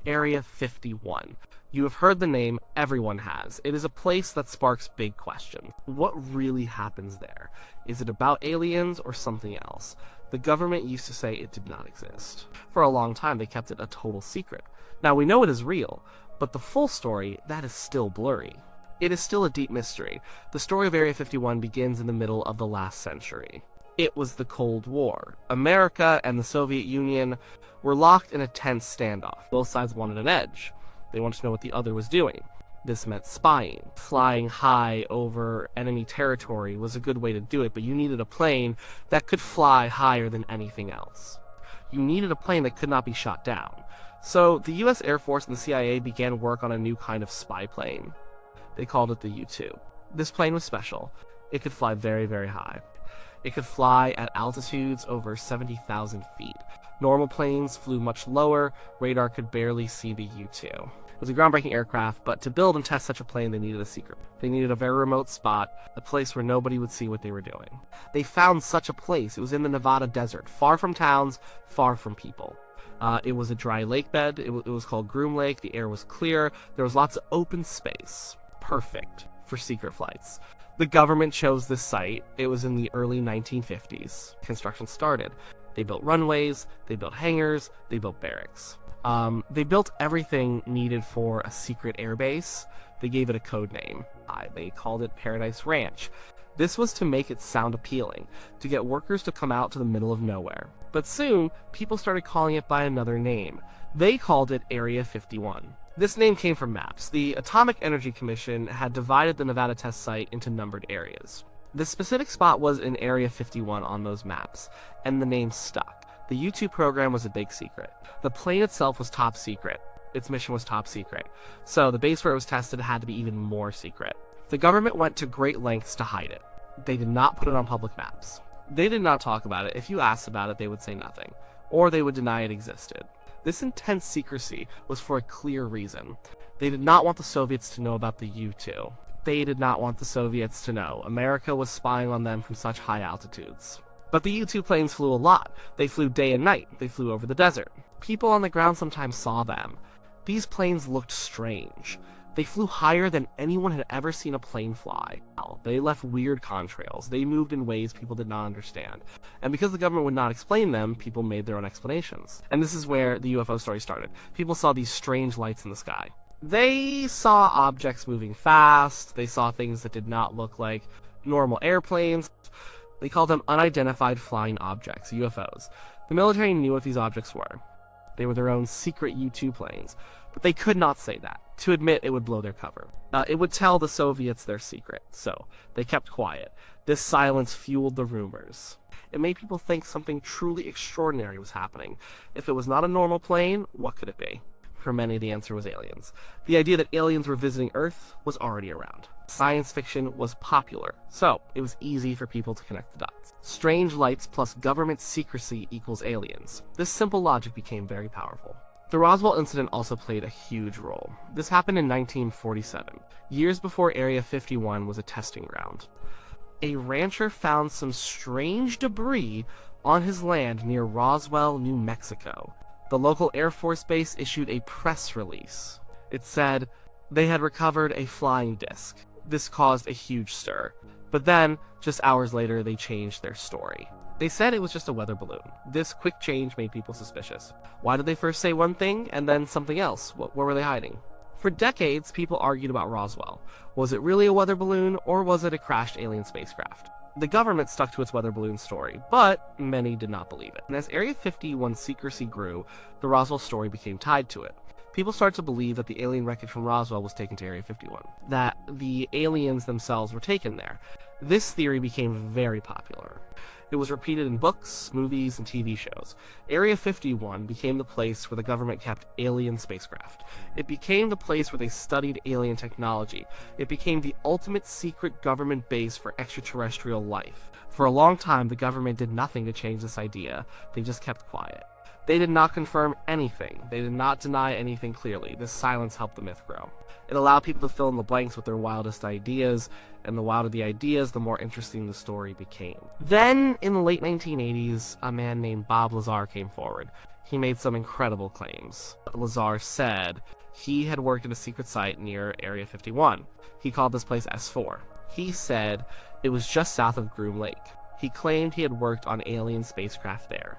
Area 51. You have heard the name, everyone has. It is a place that sparks big questions. What really happens there? Is it about aliens or something else? The government used to say it did not exist. For a long time, they kept it a total secret. Now, we know it is real, but the full story, that is still blurry. It is still a deep mystery. The story of Area 51 begins in the middle of the last century. It was the Cold War. America and the Soviet Union were locked in a tense standoff. Both sides wanted an edge. They wanted to know what the other was doing. This meant spying. Flying high over enemy territory was a good way to do it, but you needed a plane that could fly higher than anything else. You needed a plane that could not be shot down. So the US Air Force and the CIA began work on a new kind of spy plane. They called it the U-2. This plane was special. It could fly very, very high. It could fly at altitudes over 70,000 feet. Normal planes flew much lower. Radar could barely see the U-2. It was a groundbreaking aircraft, but to build and test such a plane, they needed a secret. They needed a very remote spot, a place where nobody would see what they were doing. They found such a place. It was in the Nevada desert, far from towns, far from people. It was a dry lake bed. It was called Groom Lake. The air was clear. There was lots of open space. Perfect for secret flights. The government chose this site. It was in the early 1950s. Construction started. They built runways, they built hangars, they built barracks. They built everything needed for a secret airbase. They gave it a code name. They called it Paradise Ranch. This was to make it sound appealing, to get workers to come out to the middle of nowhere. But soon, people started calling it by another name. They called it Area 51. This name came from maps. The Atomic Energy Commission had divided the Nevada test site into numbered areas. The specific spot was in Area 51 on those maps, and the name stuck. The U-2 program was a big secret. The plane itself was top secret. Its mission was top secret. So the base where it was tested had to be even more secret. The government went to great lengths to hide it. They did not put it on public maps. They did not talk about it. If you asked about it, they would say nothing, or they would deny it existed. This intense secrecy was for a clear reason. They did not want the Soviets to know about the U-2. They did not want the Soviets to know America was spying on them from such high altitudes. But the U-2 planes flew a lot. They flew day and night. They flew over the desert. People on the ground sometimes saw them. These planes looked strange. They flew higher than anyone had ever seen a plane fly. They left weird contrails. They moved in ways people did not understand. And because the government would not explain them, people made their own explanations. And this is where the UFO story started. People saw these strange lights in the sky. They saw objects moving fast. They saw things that did not look like normal airplanes. They called them unidentified flying objects, UFOs. The military knew what these objects were. They were their own secret U-2 planes. But they could not say that. To admit, it would blow their cover. It would tell the Soviets their secret, so they kept quiet. This silence fueled the rumors. It made people think something truly extraordinary was happening. If it was not a normal plane, what could it be? For many, the answer was aliens. The idea that aliens were visiting Earth was already around. Science fiction was popular, so it was easy for people to connect the dots. Strange lights plus government secrecy equals aliens. This simple logic became very powerful. The Roswell incident also played a huge role. This happened in 1947, years before Area 51 was a testing ground. A rancher found some strange debris on his land near Roswell, New Mexico. The local Air Force base issued a press release. It said they had recovered a flying disc. This caused a huge stir. But then, just hours later, they changed their story. They said it was just a weather balloon. This quick change made people suspicious. Why did they first say one thing and then something else? What were they hiding? For decades, people argued about Roswell. Was it really a weather balloon, or was it a crashed alien spacecraft? The government stuck to its weather balloon story, but many did not believe it. And as Area 51 secrecy grew, the Roswell story became tied to it. People started to believe that the alien wreckage from Roswell was taken to Area 51, that the aliens themselves were taken there. This theory became very popular. It was repeated in books, movies, and TV shows. Area 51 became the place where the government kept alien spacecraft. It became the place where they studied alien technology. It became the ultimate secret government base for extraterrestrial life. For a long time, the government did nothing to change this idea. They just kept quiet. They did not confirm anything. They did not deny anything clearly. This silence helped the myth grow. It allowed people to fill in the blanks with their wildest ideas, and the wilder the ideas, the more interesting the story became. Then, in the late 1980s, a man named Bob Lazar came forward. He made some incredible claims. Lazar said he had worked at a secret site near Area 51. He called this place S4. He said it was just south of Groom Lake. He claimed he had worked on alien spacecraft there.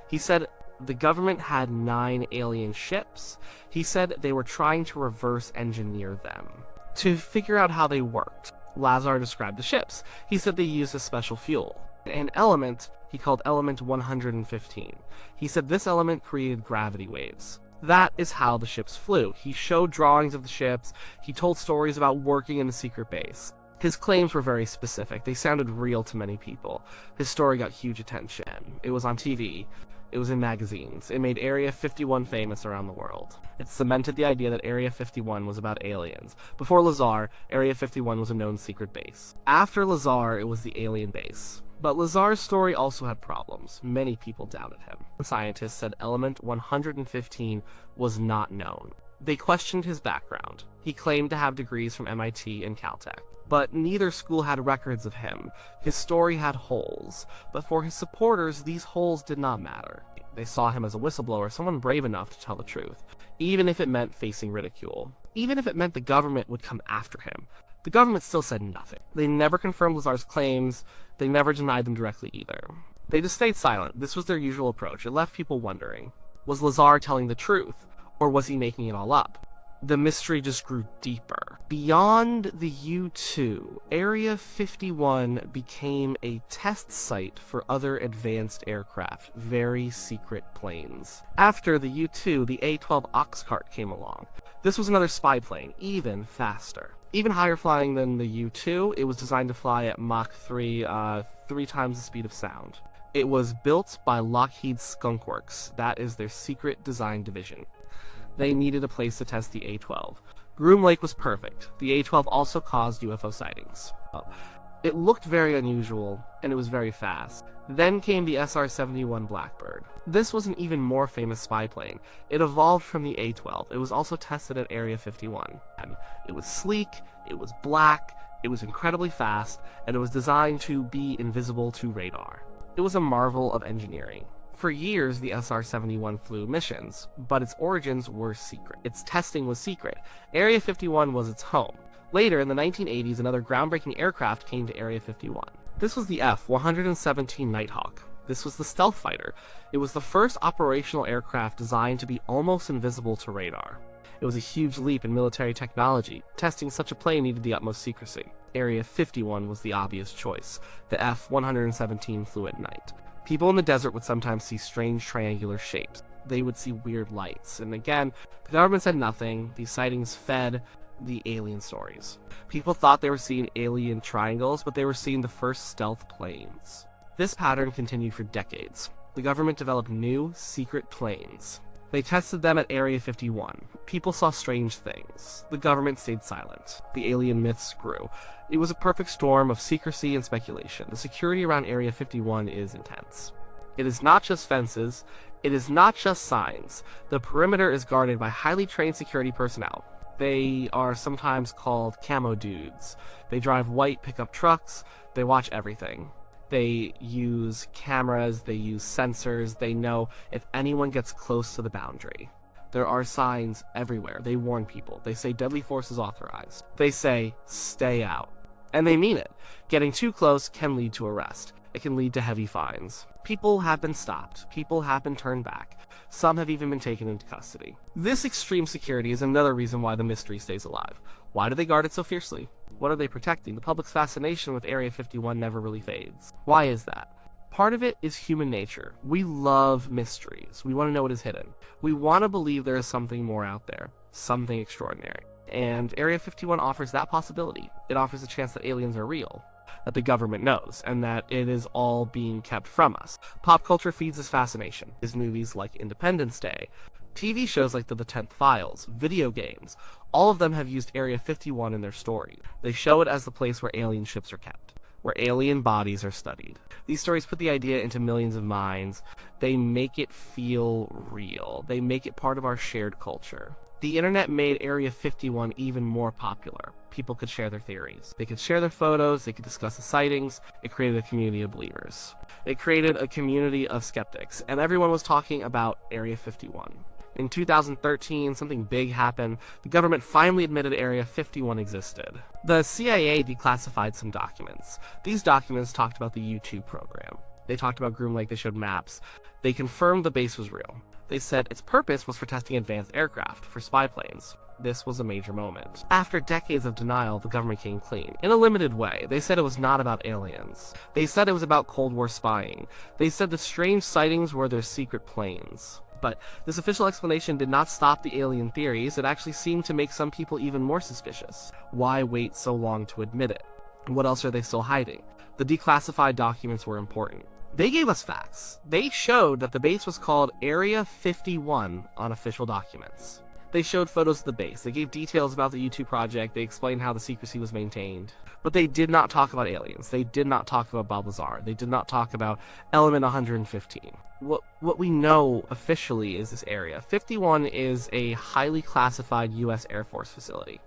He said the government had 9 alien ships. He said they were trying to reverse engineer them to figure out how they worked. Lazar described the ships. He said they used a special fuel, an element he called element 115. He said this element created gravity waves. That is how the ships flew. He showed drawings of the ships. He told stories about working in a secret base. His claims were very specific. They sounded real to many people. His story got huge attention. It was on TV. It was in magazines. It made Area 51 famous around the world. It cemented the idea that Area 51 was about aliens. Before Lazar, Area 51 was a known secret base. After Lazar, it was the alien base. But Lazar's story also had problems. Many people doubted him. Scientists said element 115 was not known. They questioned his background. He claimed to have degrees from MIT and Caltech, but neither school had records of him. His story had holes, but for his supporters, these holes did not matter. They saw him as a whistleblower, someone brave enough to tell the truth, even if it meant facing ridicule. Even if it meant the government would come after him. The government still said nothing. They never confirmed Lazar's claims. They never denied them directly either. They just stayed silent. This was their usual approach. It left people wondering, was Lazar telling the truth, or was he making it all up? The mystery just grew deeper. Beyond the U-2, Area 51 became a test site for other advanced aircraft, very secret planes. After the U-2, the A-12 Oxcart came along. This was another spy plane, even faster. Even higher flying than the U-2, it was designed to fly at Mach 3, 3 times the speed of sound. It was built by Lockheed Skunk Works. That is their secret design division. They needed a place to test the A-12. Groom Lake was perfect. The A-12 also caused UFO sightings. It looked very unusual, and it was very fast. Then came the SR-71 Blackbird. This was an even more famous spy plane. It evolved from the A-12. It was also tested at Area 51. It was sleek, it was black, it was incredibly fast, and it was designed to be invisible to radar. It was a marvel of engineering. For years, the SR-71 flew missions, but its origins were secret. Its testing was secret. Area 51 was its home. Later, in the 1980s, another groundbreaking aircraft came to Area 51. This was the F-117 Nighthawk. This was the stealth fighter. It was the first operational aircraft designed to be almost invisible to radar. It was a huge leap in military technology. Testing such a plane needed the utmost secrecy. Area 51 was the obvious choice. The F-117 flew at night. People in the desert would sometimes see strange triangular shapes. They would see weird lights. And again, the government said nothing. These sightings fed the alien stories. People thought they were seeing alien triangles, but they were seeing the first stealth planes. This pattern continued for decades. The government developed new, secret planes. They tested them at Area 51. People saw strange things. The government stayed silent. The alien myths grew. It was a perfect storm of secrecy and speculation. The security around Area 51 is intense. It is not just fences. It is not just signs. The perimeter is guarded by highly trained security personnel. They are sometimes called camo dudes. They drive white pickup trucks. They watch everything. They use cameras, they use sensors, they know if anyone gets close to the boundary. There are signs everywhere. They warn people. They say deadly force is authorized. They say, stay out. And they mean it. Getting too close can lead to arrest. It can lead to heavy fines. People have been stopped. People have been turned back. Some have even been taken into custody. This extreme security is another reason why the mystery stays alive. Why do they guard it so fiercely? What are they protecting? The public's fascination with Area 51 never really fades. Why is that? Part of it is human nature. We love mysteries. We want to know what is hidden. We want to believe there is something more out there, something extraordinary. And Area 51 offers that possibility. It offers a chance that aliens are real, that the government knows, and that it is all being kept from us. Pop culture feeds this fascination. There's movies like Independence Day, TV shows like The 10th Files, video games. All of them have used Area 51 in their story. They show it as the place where alien ships are kept, where alien bodies are studied. These stories put the idea into millions of minds. They make it feel real. They make it part of our shared culture. The internet made Area 51 even more popular. People could share their theories. They could share their photos, they could discuss the sightings. It created a community of believers. It created a community of skeptics, and everyone was talking about Area 51. In 2013, something big happened. The government finally admitted Area 51 existed. The CIA declassified some documents. These documents talked about the U-2 program. They talked about Groom Lake, they showed maps. They confirmed the base was real. They said its purpose was for testing advanced aircraft, for spy planes. This was a major moment. After decades of denial, the government came clean. In a limited way. They said it was not about aliens. They said it was about Cold War spying. They said the strange sightings were their secret planes. But this official explanation did not stop the alien theories. It actually seemed to make some people even more suspicious. Why wait so long to admit it? What else are they still hiding? The declassified documents were important. They gave us facts. They showed that the base was called Area 51 on official documents. They showed photos of the base. They gave details about the U-2 project. They explained how the secrecy was maintained. But they did not talk about aliens. They did not talk about Bob Lazar. They did not talk about Element 115. What we know officially is this Area 51 is a highly classified U.S. Air Force facility.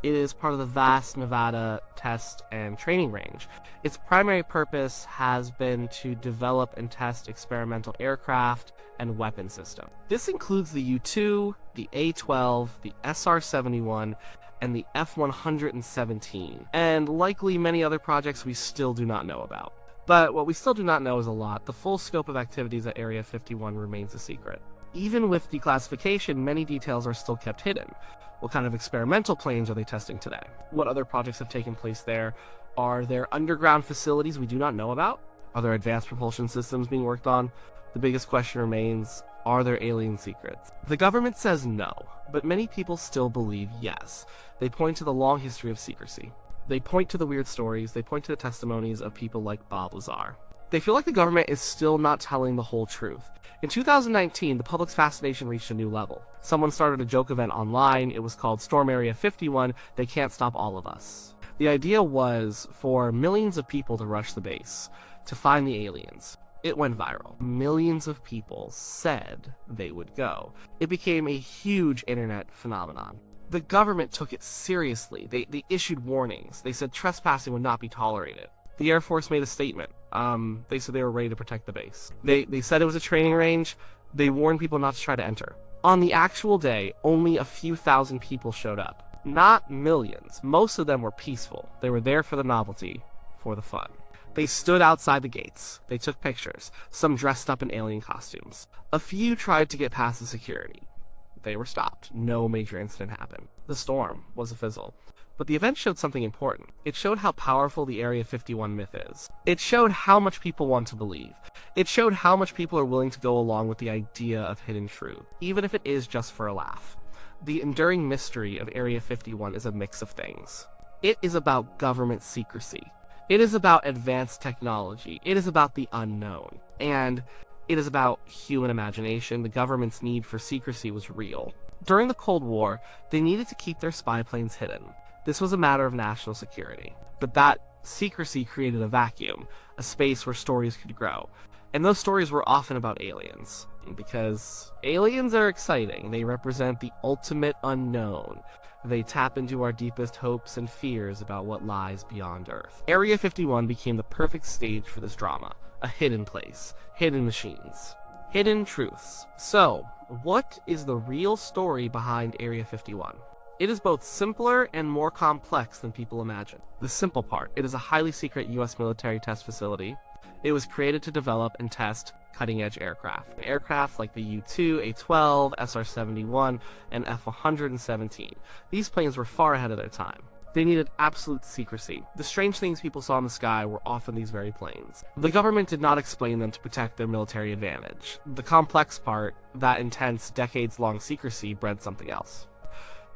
It is part of the vast Nevada test and training range. Its primary purpose has been to develop and test experimental aircraft and weapon systems. This includes the U-2, the A-12, the SR-71, and the F-117, and likely many other projects we still do not know about. But what we still do not know is a lot. The full scope of activities at Area 51 remains a secret. Even with declassification, many details are still kept hidden. What kind of experimental planes are they testing today? What other projects have taken place there? Are there underground facilities we do not know about? Are there advanced propulsion systems being worked on? The biggest question remains, are there alien secrets? The government says no, but many people still believe yes. They point to the long history of secrecy. They point to the weird stories. They point to the testimonies of people like Bob Lazar. They feel like the government is still not telling the whole truth. In 2019, the public's fascination reached a new level. Someone started a joke event online. It was called Storm Area 51, They Can't Stop All of Us. The idea was for millions of people to rush the base, to find the aliens. It went viral. Millions of people said they would go. It became a huge internet phenomenon. The government took it seriously. They issued warnings. They said trespassing would not be tolerated. The Air Force made a statement. They said they were ready to protect the base. They said it was a training range. They warned people not to try to enter. On the actual day, only a few thousand people showed up. Not millions. Most of them were peaceful. They were there for the novelty, for the fun. They stood outside the gates. They took pictures, some dressed up in alien costumes. A few tried to get past the security. They were stopped. No major incident happened. The storm was a fizzle. But the event showed something important. It showed how powerful the Area 51 myth is. It showed how much people want to believe. It showed how much people are willing to go along with the idea of hidden truth, even if it is just for a laugh. The enduring mystery of Area 51 is a mix of things. It is about government secrecy. It is about advanced technology. It is about the unknown. And it is about human imagination. The government's need for secrecy was real. During the Cold War, they needed to keep their spy planes hidden. This was a matter of national security. But that secrecy created a vacuum, a space where stories could grow. And those stories were often about aliens. Because aliens are exciting. They represent the ultimate unknown. They tap into our deepest hopes and fears about what lies beyond Earth. Area 51 became the perfect stage for this drama. A hidden place. Hidden machines. Hidden truths. So, what is the real story behind Area 51? It is both simpler and more complex than people imagine. The simple part, it is a highly secret US military test facility. It was created to develop and test cutting-edge aircraft. Aircraft like the U-2, A-12, SR-71, and F-117. These planes were far ahead of their time. They needed absolute secrecy. The strange things people saw in the sky were often these very planes. The government did not explain them to protect their military advantage. The complex part, that intense, decades-long secrecy, bred something else.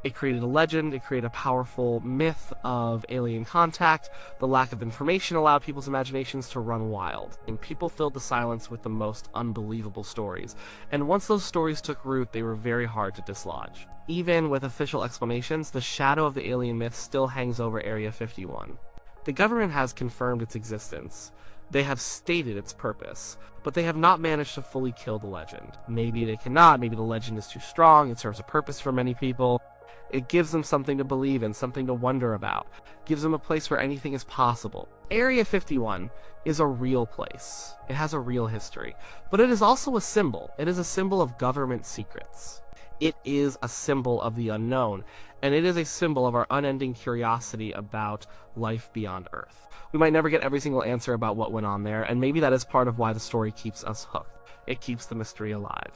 It created a legend, it created a powerful myth of alien contact. The lack of information allowed people's imaginations to run wild, and people filled the silence with the most unbelievable stories. And once those stories took root, they were very hard to dislodge. Even with official explanations, the shadow of the alien myth still hangs over Area 51. The government has confirmed its existence. They have stated its purpose, but they have not managed to fully kill the legend. Maybe they cannot, maybe the legend is too strong, it serves a purpose for many people. It gives them something to believe in, something to wonder about. It gives them a place where anything is possible. Area 51 is a real place. It has a real history. But it is also a symbol. It is a symbol of government secrets. It is a symbol of the unknown, and it is a symbol of our unending curiosity about life beyond Earth. We might never get every single answer about what went on there, and maybe that is part of why the story keeps us hooked. It keeps the mystery alive.